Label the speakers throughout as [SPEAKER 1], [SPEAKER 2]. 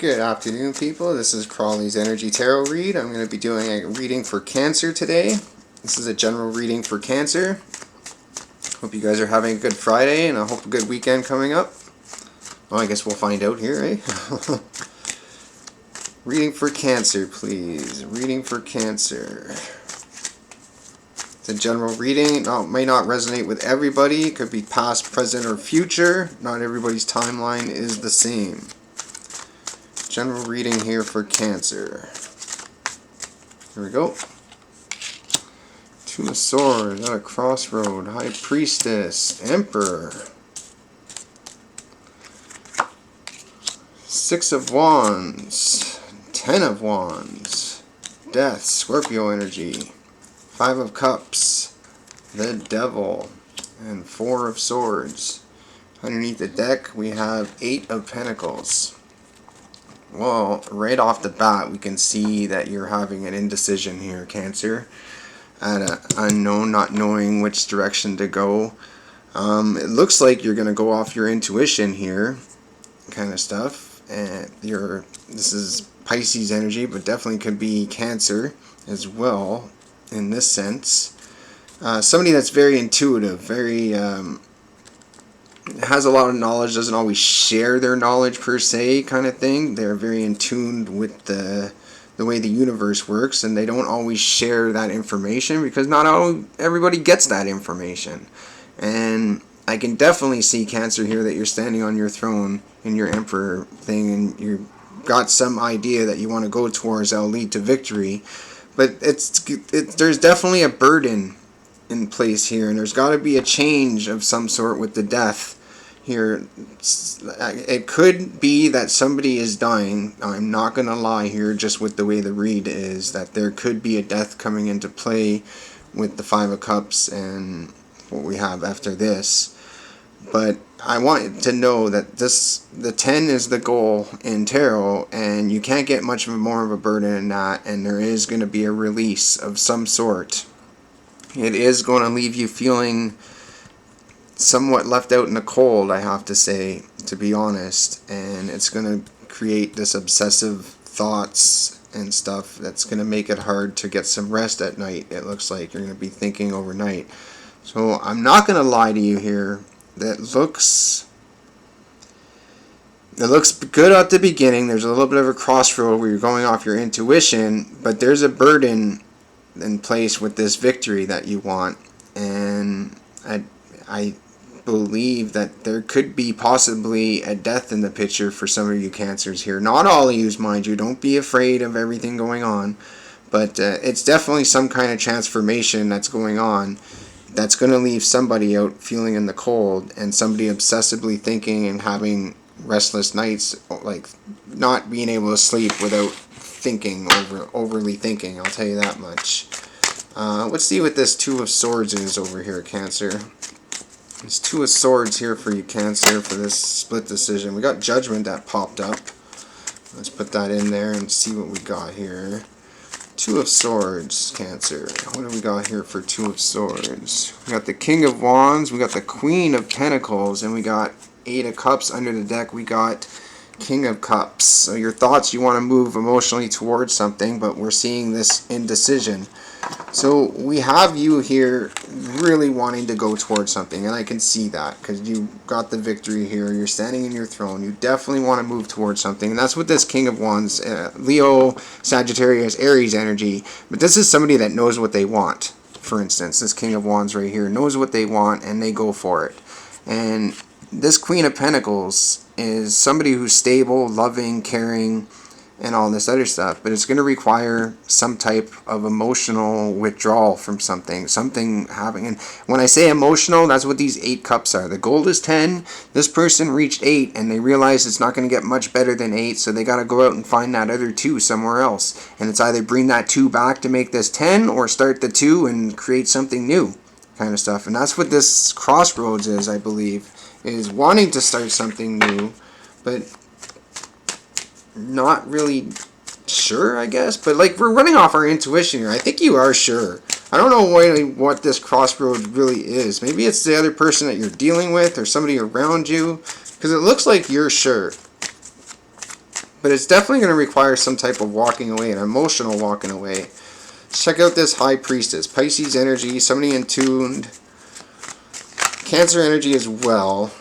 [SPEAKER 1] Good afternoon, people. This is Crawley's Energy Tarot Read. I'm going to be doing a reading for Cancer today. This is a general reading for Cancer. Hope you guys are having a good Friday, and I hope a good weekend coming up. Well, I guess we'll find out here, eh? Reading for Cancer, please. Reading for Cancer. It's a general reading. It may not resonate with everybody. It could be past, present, or future. Not everybody's timeline is the same. General reading here for Cancer. Here we go. Two of Swords, at a crossroad, High Priestess, Emperor. Six of Wands, Ten of Wands, Death, Scorpio energy. Five of Cups, the Devil, and Four of Swords. Underneath the deck we have Eight of Pentacles. Well, right off the bat we can see that you're having an indecision here, Cancer. At an unknown, not knowing which direction to go. It looks like you're going to go off your intuition here, kind of stuff. And this is Pisces energy, but definitely could be Cancer as well in this sense. Somebody that's very intuitive, very has a lot of knowledge, doesn't always share their knowledge per se, kind of thing. They're very in tune with the way the universe works, and they don't always share that information because not everybody gets that information. And I can definitely see, Cancer, here that you're standing on your throne in your Emperor thing, and you've got some idea that you want to go towards that'll lead to victory. But there's definitely a burden in place here, and there's got to be a change of some sort with the death here. It could be that somebody is dying. I'm not going to lie here, just with the way the read is, that there could be a death coming into play with the Five of Cups and what we have after this. But I want to know that the 10 is the goal in tarot, and you can't get much more of a burden than that, and there is going to be a release of some sort. It is going to leave you feeling somewhat left out in the cold, I have to say, to be honest. And it's going to create this obsessive thoughts and stuff that's going to make it hard to get some rest at night. It looks like you're going to be thinking overnight. So I'm not going to lie to you here. It looks good at the beginning. There's a little bit of a crossroad where you're going off your intuition, but there's a burden in place with this victory that you want. And I believe that there could be possibly a death in the picture for some of you Cancers here. Not all of you, mind you. Don't be afraid of everything going on. But it's definitely some kind of transformation that's going on that's going to leave somebody out feeling in the cold, and somebody obsessively thinking and having restless nights, like not being able to sleep without thinking, overly thinking. I'll tell you that much. Let's see what this Two of Swords is over here, Cancer. There's Two of Swords here for you, Cancer, for this split decision. We got Judgment that popped up. Let's put that in there and see what we got here. Two of Swords, Cancer. What do we got here for Two of Swords? We got the King of Wands, we got the Queen of Pentacles, and we got Eight of Cups under the deck. We got King of Cups. So your thoughts, you want to move emotionally towards something, but we're seeing this indecision. So we have you here really wanting to go towards something, and I can see that because you got the victory here. You're standing in your throne. You definitely want to move towards something, and that's what this King of Wands, Leo, Sagittarius, Aries energy. But this is somebody that knows what they want. For instance, this King of Wands right here knows what they want, and they go for it. And this Queen of Pentacles is somebody who's stable, loving, caring, and all this other stuff, but it's going to require some type of emotional withdrawal from something happening. And when I say emotional, that's what these 8 cups are. The goal is 10. This person reached 8, and they realize it's not going to get much better than 8, so they got to go out and find that other 2 somewhere else. And it's either bring that 2 back to make this 10, or start the 2 and create something new, kind of stuff. And that's what this crossroads is, I believe, is wanting to start something new, but not really sure, I guess. But like, we're running off our intuition here. I think you are sure. I don't know what this crossroads really is. Maybe it's the other person that you're dealing with, or somebody around you, because it looks like you're sure. But it's definitely going to require some type of walking away, an emotional walking away. Check out this High Priestess. Pisces energy, somebody in tuned. Cancer energy as well.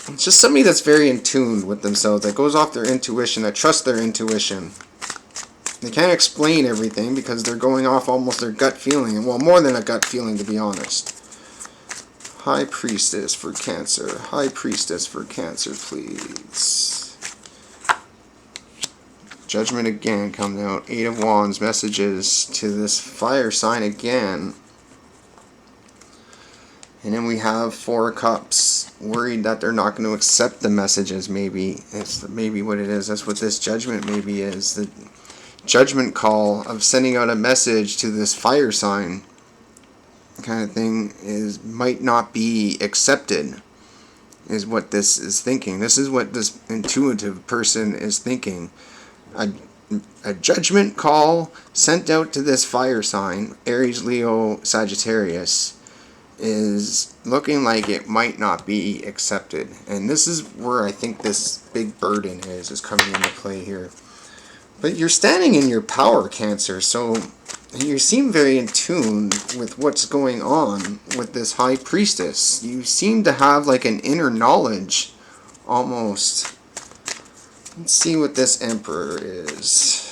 [SPEAKER 1] It's just somebody that's very in tune with themselves, that goes off their intuition, that trusts their intuition. They can't explain everything because they're going off almost their gut feeling. Well, more than a gut feeling, to be honest. High Priestess for Cancer. High Priestess for Cancer, please. Judgment again coming out. Eight of Wands. Messages to this fire sign again. And then we have Four of Cups. Worried that they're not going to accept the messages, maybe. It's maybe what it is. That's what this judgment maybe is. The judgment call of sending out a message to this fire sign kind of thing might not be accepted, is what this is thinking. This is what this intuitive person is thinking. A judgment call sent out to this fire sign, Aries, Leo, Sagittarius, is looking like it might not be accepted. And this is where I think this big burden is coming into play here. But you're standing in your power, Cancer, so you seem very in tune with what's going on with this High Priestess. You seem to have like an inner knowledge, almost. Let's see what this Emperor is.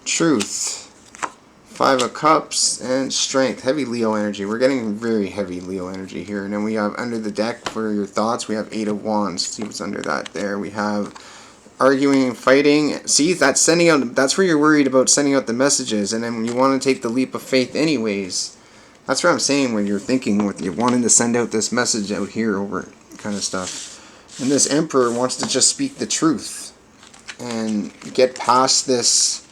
[SPEAKER 1] Truth. Five of Cups and Strength. Heavy Leo energy. We're getting very heavy Leo energy here. And then we have under the deck for your thoughts, we have Eight of Wands. See what's under that there. We have arguing and fighting. See, that's sending out, that's where you're worried about sending out the messages. And then you want to take the leap of faith anyways. That's what I'm saying when you're thinking with you wanting to send out this message out here over kind of stuff. And this Emperor wants to just speak the truth and get past this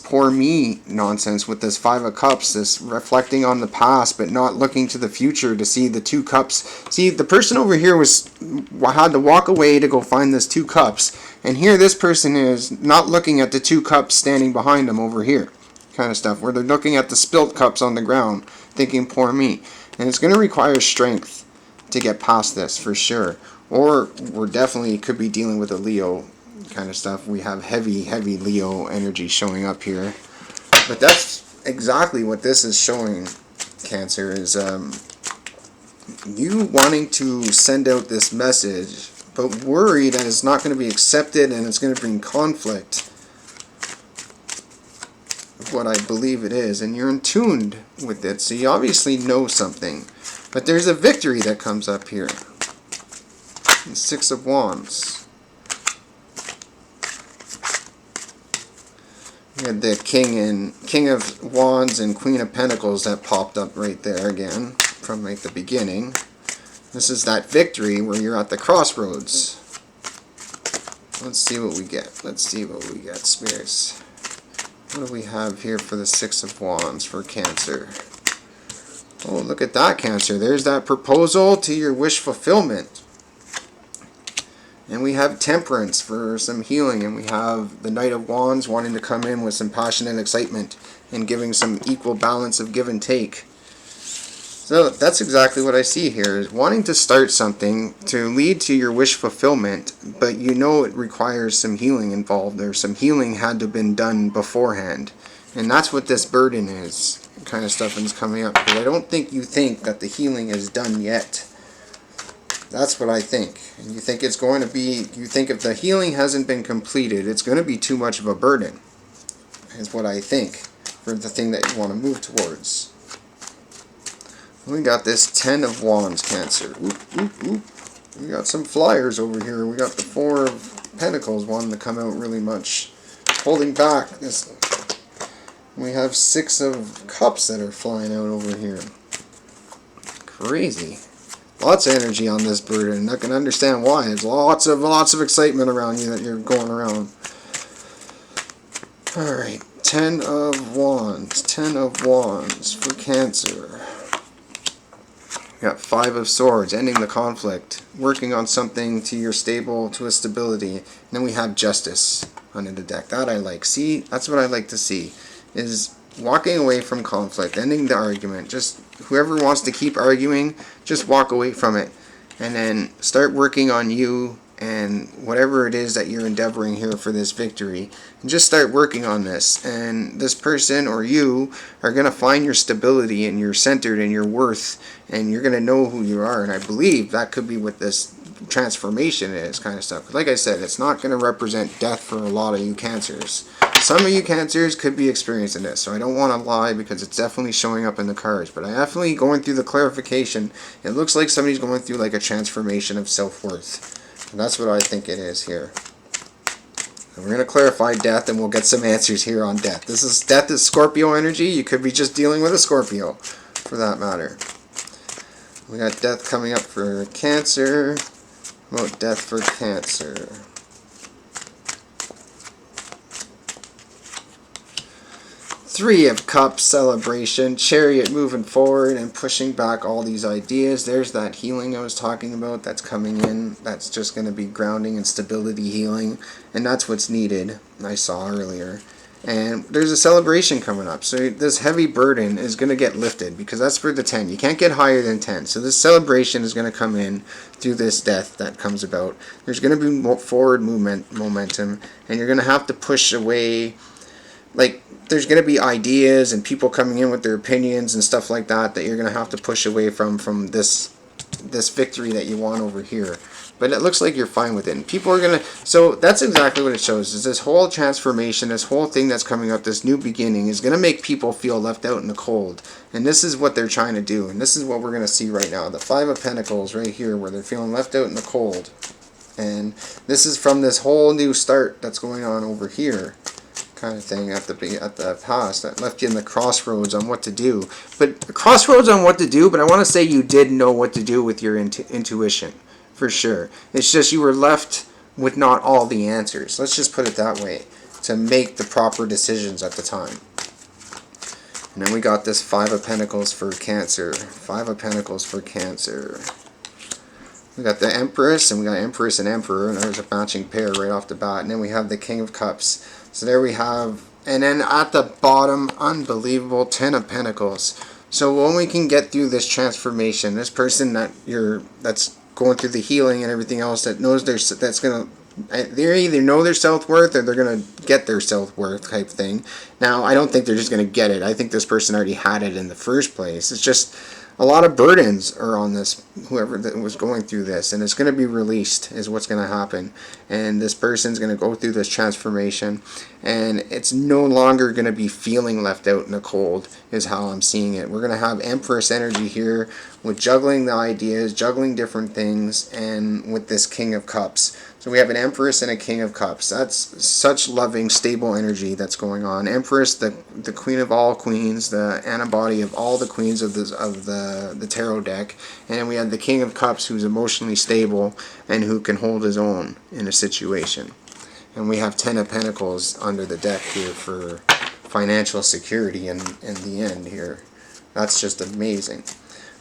[SPEAKER 1] poor me nonsense with this Five of Cups, this reflecting on the past but not looking to the future to see the Two Cups. See, the person over here had to walk away to go find this Two Cups, and here this person is not looking at the Two Cups standing behind them over here kind of stuff, where they're looking at the spilt cups on the ground thinking poor me. And it's going to require strength to get past this for sure, or we're definitely could be dealing with a Leo kind of stuff. We have heavy Leo energy showing up here, but that's exactly what this is showing, Cancer, is you wanting to send out this message but worry that it's not going to be accepted and it's going to bring conflict, what I believe it is, and you're in tuned with it, so you obviously know something. But there's a victory that comes up here. The Six of Wands. We had the King of Wands and Queen of Pentacles that popped up right there again from like the beginning. This is that victory where you're at the crossroads. Let's see what we get. Let's see what we get, spirits. What do we have here for the Six of Wands for Cancer? Oh, look at that, Cancer. There's that proposal to your wish fulfillment. And we have Temperance for some healing. And we have the Knight of Wands wanting to come in with some passion and excitement and giving some equal balance of give and take. So that's exactly what I see here, is wanting to start something to lead to your wish fulfillment, but you know it requires some healing involved, or some healing had to have been done beforehand. And that's what this burden is, kind of stuff is coming up. Because I don't think you think that the healing is done yet. That's what I think. And you think it's going to be, you think if the healing hasn't been completed, it's going to be too much of a burden, is what I think, for the thing that you want to move towards. We got this Ten of Wands, Cancer. Oop, oop, oop. We got some flyers over here. We got the Four of Pentacles wanting to come out really much. Holding back. We have Six of Cups that are flying out over here. Crazy. Lots of energy on this burden. I can understand why. There's lots of excitement around you that you're going around. Alright. Ten of Wands. Ten of Wands for Cancer. We got Five of Swords, ending the conflict, working on something to a stability. And then we have Justice under the deck. That I like. See, that's what I like to see, is walking away from conflict, ending the argument. Just whoever wants to keep arguing, just walk away from it. And then start working on you and whatever it is that you're endeavoring here for this victory. And just start working on this. And this person or you are going to find your stability and you're centered in your worth. And you're going to know who you are. And I believe that could be what this transformation is, kind of stuff. Like I said, it's not going to represent death for a lot of you Cancers. Some of you Cancers could be experiencing this, so I don't want to lie because it's definitely showing up in the cards. But I definitely, going through the clarification, it looks like somebody's going through like a transformation of self-worth. And that's what I think it is here. And we're going to clarify death, and we'll get some answers here on death. Death is Scorpio energy. You could be just dealing with a Scorpio, for that matter. We got death coming up for Cancer. About death for Cancer. Three of Cups, celebration, Chariot, moving forward and pushing back all these ideas. There's that healing I was talking about that's coming in. That's just going to be grounding and stability healing. And that's what's needed, I saw earlier. And there's a celebration coming up. So this heavy burden is going to get lifted because that's for the 10. You can't get higher than 10. So this celebration is going to come in through this death that comes about. There's going to be forward momentum. And you're going to have to push away, like, there's going to be ideas and people coming in with their opinions and stuff like that you're going to have to push away from this victory that you want over here. But it looks like you're fine with it. And people are going to... So that's exactly what it shows. Is this whole transformation, this whole thing that's coming up, this new beginning, is going to make people feel left out in the cold. And this is what they're trying to do. And this is what we're going to see right now. The Five of Pentacles right here, where they're feeling left out in the cold. And this is from this whole new start that's going on over here, kind of thing, at the past that left you in the crossroads on what to do. But I want to say you did know what to do with your intuition, for sure. It's just you were left with not all the answers. Let's just put it that way, to make the proper decisions at the time. And then we got this Five of Pentacles for Cancer. Five of Pentacles for Cancer. We got the Empress, and we got Empress and Emperor, and there's a matching pair right off the bat. And then we have the King of Cups. So there we have, and then at the bottom, unbelievable, Ten of Pentacles. So when we can get through this transformation, this person that's going through the healing and everything else, that knows they either know their self-worth or they're gonna get their self-worth type thing. Now, I don't think they're just gonna get it. I think this person already had it in the first place. It's just a lot of burdens are on this, whoever that was going through this, and it's going to be released is what's going to happen. And this person's going to go through this transformation, and it's no longer going to be feeling left out in the cold is how I'm seeing it. We're going to have Empress energy here with juggling the ideas, juggling different things, and with this King of Cups. So we have an Empress and a King of Cups. That's such loving, stable energy that's going on. Empress, the queen of all queens, the antibody of all the queens of the tarot deck. And then we have the King of Cups, who's emotionally stable and who can hold his own in a situation. And we have Ten of Pentacles under the deck here for financial security in the end here. That's just amazing.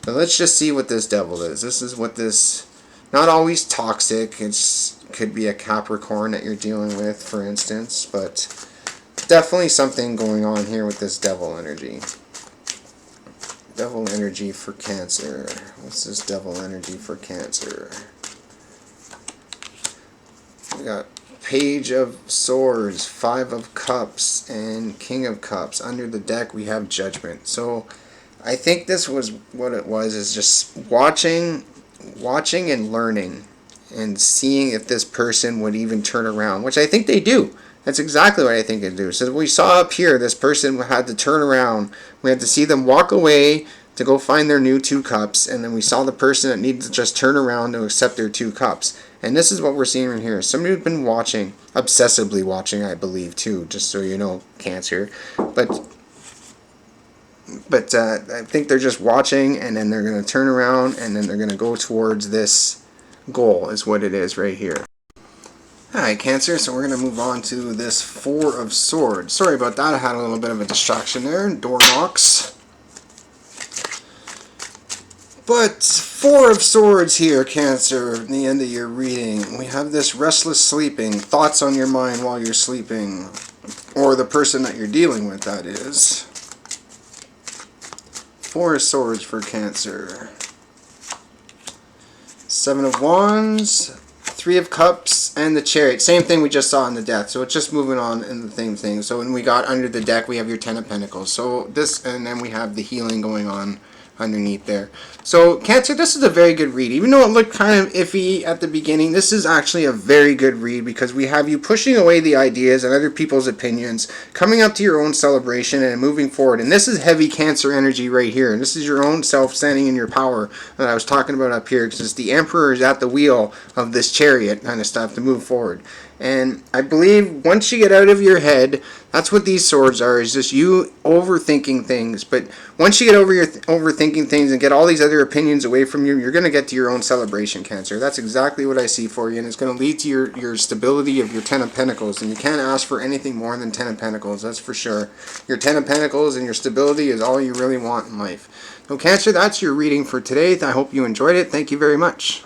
[SPEAKER 1] But let's just see what this Devil is. This is what this... Not always toxic. It could be a Capricorn that you're dealing with, for instance. But definitely something going on here with this Devil energy. Devil energy for Cancer. What's this Devil energy for Cancer? We got Page of Swords, Five of Cups, and King of Cups. Under the deck we have Judgment. So I think this was what it was, is just watching and learning and seeing if this person would even turn around, which I think they do. That's exactly what I think they do. So we saw up here, this person had to turn around. We had to see them walk away to go find their new 2 cups, and then we saw the person that needed to just turn around to accept their 2 cups. And this is what we're seeing right here. Somebody who's been watching, obsessively watching, I believe, too, just so you know, Cancer. But I think they're just watching, and then they're going to turn around, and then they're going to go towards this goal, is what it is right here. Alright, Cancer, so we're going to move on to this Four of Swords. Sorry about that, I had a little bit of a distraction there. Door knocks. But Four of Swords here, Cancer, at the end of your reading. We have this restless sleeping, thoughts on your mind while you're sleeping. Or the person that you're dealing with, that is. Four of Swords for Cancer. Seven of Wands, Three of Cups, and the Chariot. Same thing we just saw in the Death. So it's just moving on in the same thing. So when we got under the deck, we have your Ten of Pentacles. So this, and then we have the healing going on underneath there. So Cancer, this is a very good read. Even though it looked kind of iffy at the beginning, this is actually a very good read because we have you pushing away the ideas and other people's opinions, coming up to your own celebration and moving forward. And this is heavy Cancer energy right here. And this is your own self standing in your power that I was talking about up here, because the Emperor is at the wheel of this Chariot kind of stuff to move forward. And I believe once you get out of your head, that's what these swords are, is just you overthinking things. But once you get over your overthinking things and get all these other opinions away from you, you're going to get to your own celebration, Cancer. That's exactly what I see for you, and it's going to lead to your stability of your Ten of Pentacles. And you can't ask for anything more than Ten of Pentacles, that's for sure. Your Ten of Pentacles and your stability is all you really want in life. So Cancer, that's your reading for today. I hope you enjoyed it. Thank you very much.